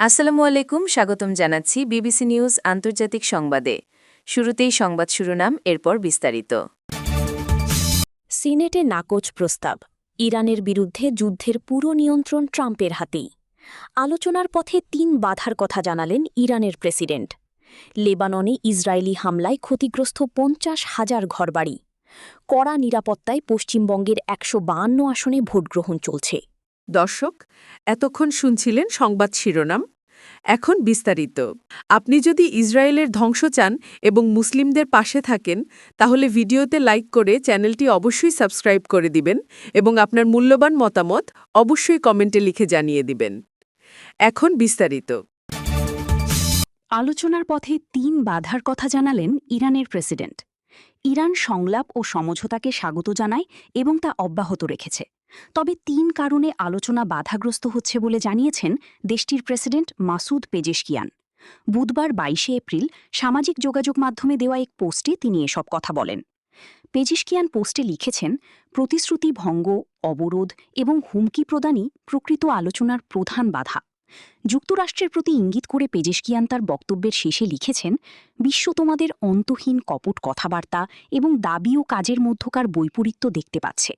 আসসালামু আলাইকুম, স্বাগতম জানাচ্ছি বিবিসি নিউজ আন্তর্জাতিক সংবাদে। শুরুতেই সংবাদ শিরোনাম, এরপর বিস্তারিত। সিনেটে নাকচ প্রস্তাব, ইরানের বিরুদ্ধে যুদ্ধের পুরো নিয়ন্ত্রণ ট্রাম্পের হাতেই। আলোচনার পথে ৩ বাধার কথা জানালেন ইরানের প্রেসিডেন্ট। লেবাননে ইসরায়েলি হামলায় ক্ষতিগ্রস্ত ৫০,০০০ ঘরবাড়ি। কড়া নিরাপত্তায় পশ্চিমবঙ্গের ১৫২ আসনে ভোটগ্রহণ চলছে। দর্শক, এতক্ষণ শুনছিলেন সংবাদ শিরোনাম। এখন বিস্তারিত। আপনি যদি ইসরায়েলের ধ্বংস চান এবং মুসলিমদের পাশে থাকেন, তাহলে ভিডিওতে লাইক করে চ্যানেলটি অবশ্যই সাবস্ক্রাইব করে দিবেন এবং আপনার মূল্যবান মতামত অবশ্যই কমেন্টে লিখে জানিয়ে দিবেন। এখন বিস্তারিত। আলোচনার পথে ৩ বাধার কথা জানালেন ইরানের প্রেসিডেন্ট। ইরান সংলাপ ও সমঝোতাকে স্বাগত জানায় এবং তা অব্যাহত রেখেছে। তবে ৩ কারণে আলোচনা বাধাগ্রস্ত হচ্ছে বলে জানিয়েছেন দেশটির প্রেসিডেন্ট মাসুদ পেজেশকিয়ান। বুধবার ২২ এপ্রিল সামাজিক যোগাযোগ মাধ্যমে দেওয়া এক পোস্টে তিনি এসব কথা বলেন। পেজেশকিয়ান পোস্টে লিখেছেন, প্রতিশ্রুতি ভঙ্গ, অবরোধ এবং হুমকি প্রদানই প্রকৃত আলোচনার প্রধান বাধা। যুক্তরাষ্ট্রের প্রতি ইঙ্গিত করে পেজেশকিয়ান তার বক্তব্যের শেষে লিখেছেন, বিশ্ব তোমাদের অন্তহীন কপট কথাবার্তা এবং দাবি ও কাজের মধ্যকার বৈপরীত্য দেখতে পাচ্ছে।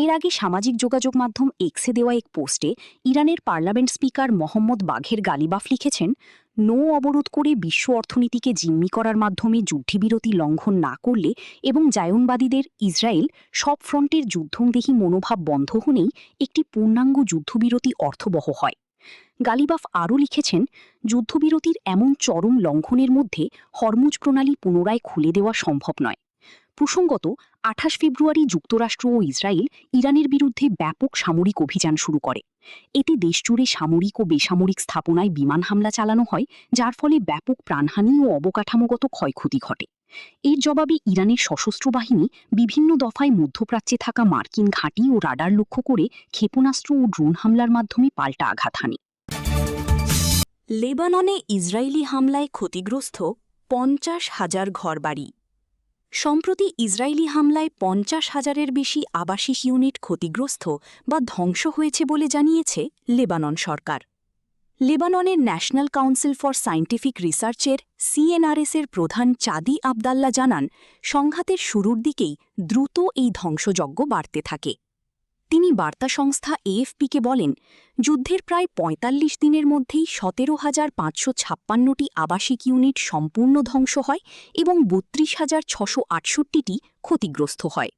এর আগে সামাজিক যোগাযোগ মাধ্যম এক্সে দেওয়া এক পোস্টে ইরানের পার্লামেন্ট স্পিকার মোহাম্মদ বাঘের গালিবাফ লিখেছেন, নৌ অবরোধ করে বিশ্ব অর্থনীতিকে জিম্মি করার মাধ্যমে যুদ্ধবিরতি লঙ্ঘন না করলে এবং জায়নবাদীদের ইসরায়েল সব ফ্রন্টের যুদ্ধংদেহী মনোভাব বন্ধ হলেই একটি পূর্ণাঙ্গ যুদ্ধবিরতি অর্থবহ হয়। গালিবাফ আরও লিখেছেন, যুদ্ধবিরতির এমন চরম লঙ্ঘনের মধ্যে হরমুজ প্রণালী পুনরায় খুলে দেওয়া সম্ভব নয়। প্রসঙ্গত, ২৮ ফেব্রুয়ারি যুক্তরাষ্ট্র ও ইসরায়েল ইরানের বিরুদ্ধে ব্যাপক সামরিক অভিযান শুরু করে। এতে দেশজুড়ে সামরিক ও বেসামরিক স্থাপনায় বিমান হামলা চালানো হয়, যার ফলে ব্যাপক প্রাণহানি ও অবকাঠামোগত ক্ষয়ক্ষতি ঘটে। এর জবাবে ইরানের সশস্ত্র বাহিনী বিভিন্ন দফায় মধ্যপ্রাচ্যে থাকা মার্কিন ঘাঁটি ও রাডার লক্ষ্য করে ক্ষেপণাস্ত্র ও ড্রোন হামলার মাধ্যমে পাল্টা আঘাত হানে। লেবাননে ইসরায়েলি হামলায় ক্ষতিগ্রস্ত ৫০,০০০ ঘরবাড়ি। সম্প্রতি ইসরায়েলি হামলায় ৫০,০০০-এর বেশি আবাসিক ইউনিট ক্ষতিগ্রস্ত বা ধ্বংস হয়েছে বলে জানিয়েছে লেবানন সরকার। লেবাননের ন্যাশনাল কাউন্সিল ফর সায়েন্টিফিক রিসার্চের সিএনআরএস-এর প্রধান চাদি আবদাল্লা জানান, সংঘাতের শুরুর দিকেই দ্রুত এই ধ্বংসযজ্ঞ বাড়তে থাকে। তিনি বার্তা সংস্থা এএফপিকে বলেন, যুদ্ধের প্রায় ৪৫ দিনের মধ্যেই ১৭,৫৫৬টি আবাসিক ইউনিট সম্পূর্ণ ধ্বংস হয় এবং ৩২,৬৬৮টি ক্ষতিগ্রস্ত হয়।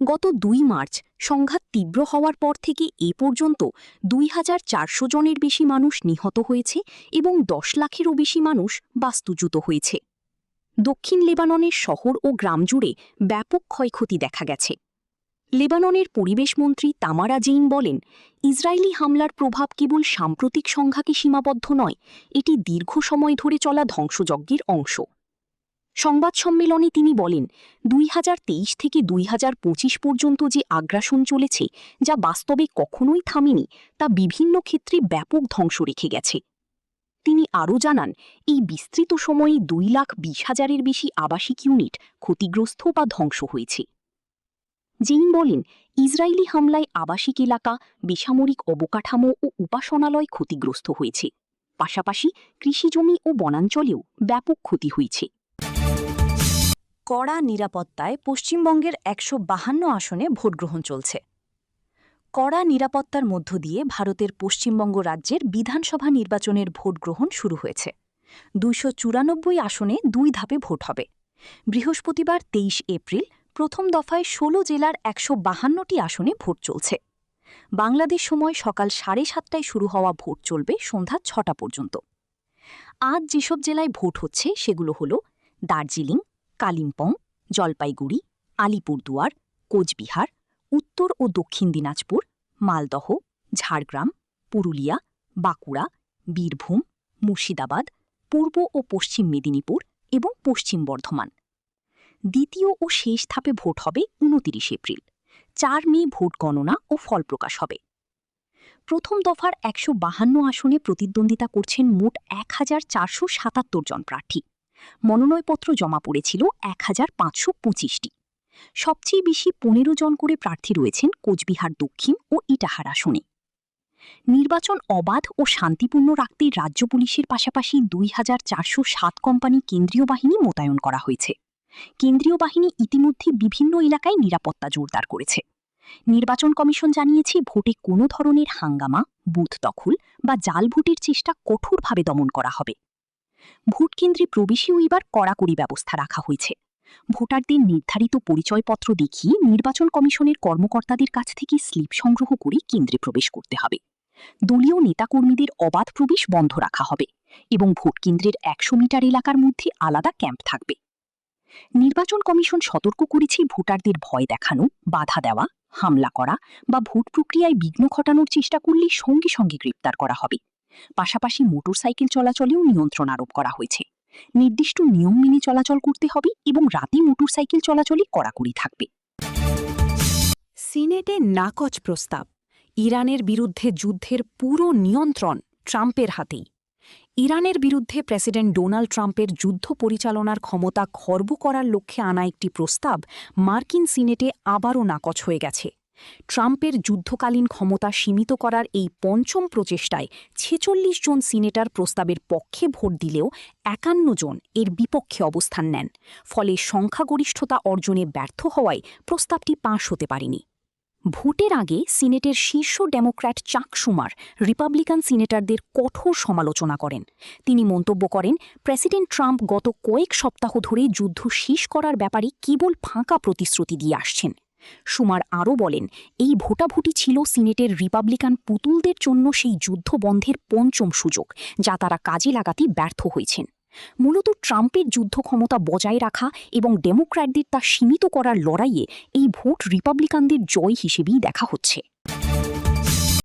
গত ২ মার্চ সংঘাত তীব্র হওয়ার পর থেকে এ পর্যন্ত ২,৪০০ জনের বেশি মানুষ নিহত হয়েছে এবং ১০ লাখেরও বেশি মানুষ বাস্তুচ্যুত হয়েছে। দক্ষিণ লেবাননের শহর ও গ্রাম জুড়ে ব্যাপক ক্ষয়ক্ষতি দেখা গেছে। লেবাননের পরিবেশমন্ত্রী তামারা জেইন বলেন, ইসরায়েলি হামলার প্রভাব কেবল সাম্প্রতিক সংঘাতে সীমাবদ্ধ নয়, এটি দীর্ঘ সময় ধরে চলা ধ্বংসযজ্ঞের অংশ। সংবাদ সম্মেলনে তিনি বলেন, ২০২৩ থেকে ২০২৫ পর্যন্ত যে আগ্রাসন চলেছে, যা বাস্তবে কখনোই থামেনি, তা বিভিন্ন ক্ষেত্রে ব্যাপক ধ্বংস রেখে গেছে। তিনি আরও জানান, এই বিস্তৃত সময়ে ২,২০,০০০-এর বেশি আবাসিক ইউনিট ক্ষতিগ্রস্ত বা ধ্বংস হয়েছে। জেইন বলেন, ইসরায়েলি হামলায় আবাসিক এলাকা, বেসামরিক অবকাঠামো ও উপাসনালয় ক্ষতিগ্রস্ত হয়েছে। পাশাপাশি কৃষিজমি ও বনাঞ্চলেও ব্যাপক ক্ষতি হয়েছে। কড়া নিরাপত্তায় পশ্চিমবঙ্গের ১৫২ আসনে ভোটগ্রহণ চলছে। কড়া নিরাপত্তার মধ্য দিয়ে ভারতের পশ্চিমবঙ্গ রাজ্যের বিধানসভা নির্বাচনের ভোটগ্রহণ শুরু হয়েছে। ২৯৪ আসনে ২ ধাপে ভোট হবে। বৃহস্পতিবার ২৩ এপ্রিল প্রথম দফায় ১৬ জেলার ১৫২টি আসনে ভোট চলছে। বাংলাদেশ সময় সকাল ৭:৩০টায় শুরু হওয়া ভোট চলবে সন্ধ্যা ৬টা পর্যন্ত। আজ যেসব জেলায় ভোট হচ্ছে সেগুলো হল দার্জিলিং, কালিম্পং, জলপাইগুড়ি, আলিপুরদুয়ার, কোচবিহার, উত্তর ও দক্ষিণ দিনাজপুর, মালদহ, ঝাড়গ্রাম, পুরুলিয়া, বাঁকুড়া, বীরভূম, মুর্শিদাবাদ, পূর্ব ও পশ্চিম মেদিনীপুর এবং পশ্চিম বর্ধমান। দ্বিতীয় ও শেষ ধাপে ভোট হবে ২৯ এপ্রিল। ৪ মে ভোট গণনা ও ফল প্রকাশ হবে। প্রথম দফার ১৫২ আসনে প্রতিদ্বন্দ্বিতা করছেন মোট ১,৪৭৭ জন প্রার্থী। মনোনয়নপত্র জমা পড়েছিল ১,৫২৫টি। সবচেয়ে বেশি ১৫ জন করে প্রার্থী রয়েছেন কোচবিহার দক্ষিণ ও ইটাহার আসনে। নির্বাচন অবাধ ও শান্তিপূর্ণ রাখতে রাজ্য পুলিশের পাশাপাশি ২,৪০৭ কোম্পানি কেন্দ্রীয় বাহিনী মোতায়েন করা হয়েছে। কেন্দ্রীয় বাহিনী ইতিমধ্যে বিভিন্ন এলাকায় নিরাপত্তা জোরদার করেছে। নির্বাচন কমিশন জানিয়েছে, ভোটে কোনো ধরনের হাঙ্গামা, বুথ দখল বা জাল ভোটের চেষ্টা কঠোরভাবে দমন করা হবে। ভোট কেন্দ্রে প্রবেশেও এবার কড়াকড়ি ব্যবস্থা রাখা হয়েছে। ভোটারদের নির্ধারিত পরিচয়পত্র দেখিয়ে নির্বাচন কমিশনের কর্মকর্তাদের কাছ থেকে স্লিপ সংগ্রহ করে কেন্দ্রে প্রবেশ করতে হবে। দলীয় নেতাকর্মীদের অবাধ প্রবেশ বন্ধ রাখা হবে এবং ভোট কেন্দ্রের ১০০ মিটার এলাকার মধ্যে আলাদা ক্যাম্প থাকবে। নির্বাচন কমিশন সতর্ক করেছে, ভোটারদের ভয় দেখানো, বাধা দেওয়া, হামলা করা বা ভোট প্রক্রিয়ায় বিঘ্ন ঘটানোর চেষ্টা করলে সঙ্গে সঙ্গে গ্রেপ্তার করা হবে। পাশাপাশি মোটরসাইকেল চলাচলেও নিয়ন্ত্রণ আরোপ করা হয়েছে। নির্দিষ্ট নিয়ম মেনে চলাচল করতে হবে এবং রাতে মোটরসাইকেল চলাচলে কড়াকড়ি থাকবে। সিনেটে নাকচ প্রস্তাব। ইরানের বিরুদ্ধে যুদ্ধের পুরো নিয়ন্ত্রণ ট্রাম্পের হাতেই। ইরানের বিরুদ্ধে প্রেসিডেন্ট ডোনাল্ড ট্রাম্পের যুদ্ধ পরিচালনার ক্ষমতা খর্ব করার লক্ষ্যে আনা একটি প্রস্তাব মার্কিন সিনেটে আবারও নাকচ হয়ে গেছে। ট্রাম্পের যুদ্ধকালীন ক্ষমতা সীমিত করার এই পঞ্চম প্রচেষ্টায় ৪৬ জন সিনেটর প্রস্তাবের পক্ষে ভোট দিলেও ৫১ জন এর বিপক্ষে অবস্থান নেন। ফলে সংখ্যাগরিষ্ঠতা অর্জনে ব্যর্থ হওয়ায় প্রস্তাবটি পাশ হতে পারেনি। ভোটের আগে সিনেটের শীর্ষ ডেমোক্র্যাট চাক শুমার রিপাবলিকান সিনেটরদের কঠোর সমালোচনা করেন। তিনি মন্তব্য করেন, প্রেসিডেন্ট ট্রাম্প গত কয়েক সপ্তাহ ধরে যুদ্ধ শেষ করার ব্যাপারে কেবল ফাঁকা প্রতিশ্রুতি দিয়ে আসছেন। শুমার আরও বলেন, এই ভোটাভুটি ছিল সিনেটের রিপাবলিকান পুতুলদের জন্য সেই যুদ্ধ বন্ধের পঞ্চম সুযোগ, যা তারা কাজে লাগাতে ব্যর্থ হয়েছেন। মূলত ট্রাম্পের যুদ্ধ ক্ষমতা বজায় রাখা এবং ডেমোক্র্যাটদের তা সীমিত করার লড়াইয়ে এই ভোট রিপাবলিকানদের জয় হিসেবেই দেখা হচ্ছে।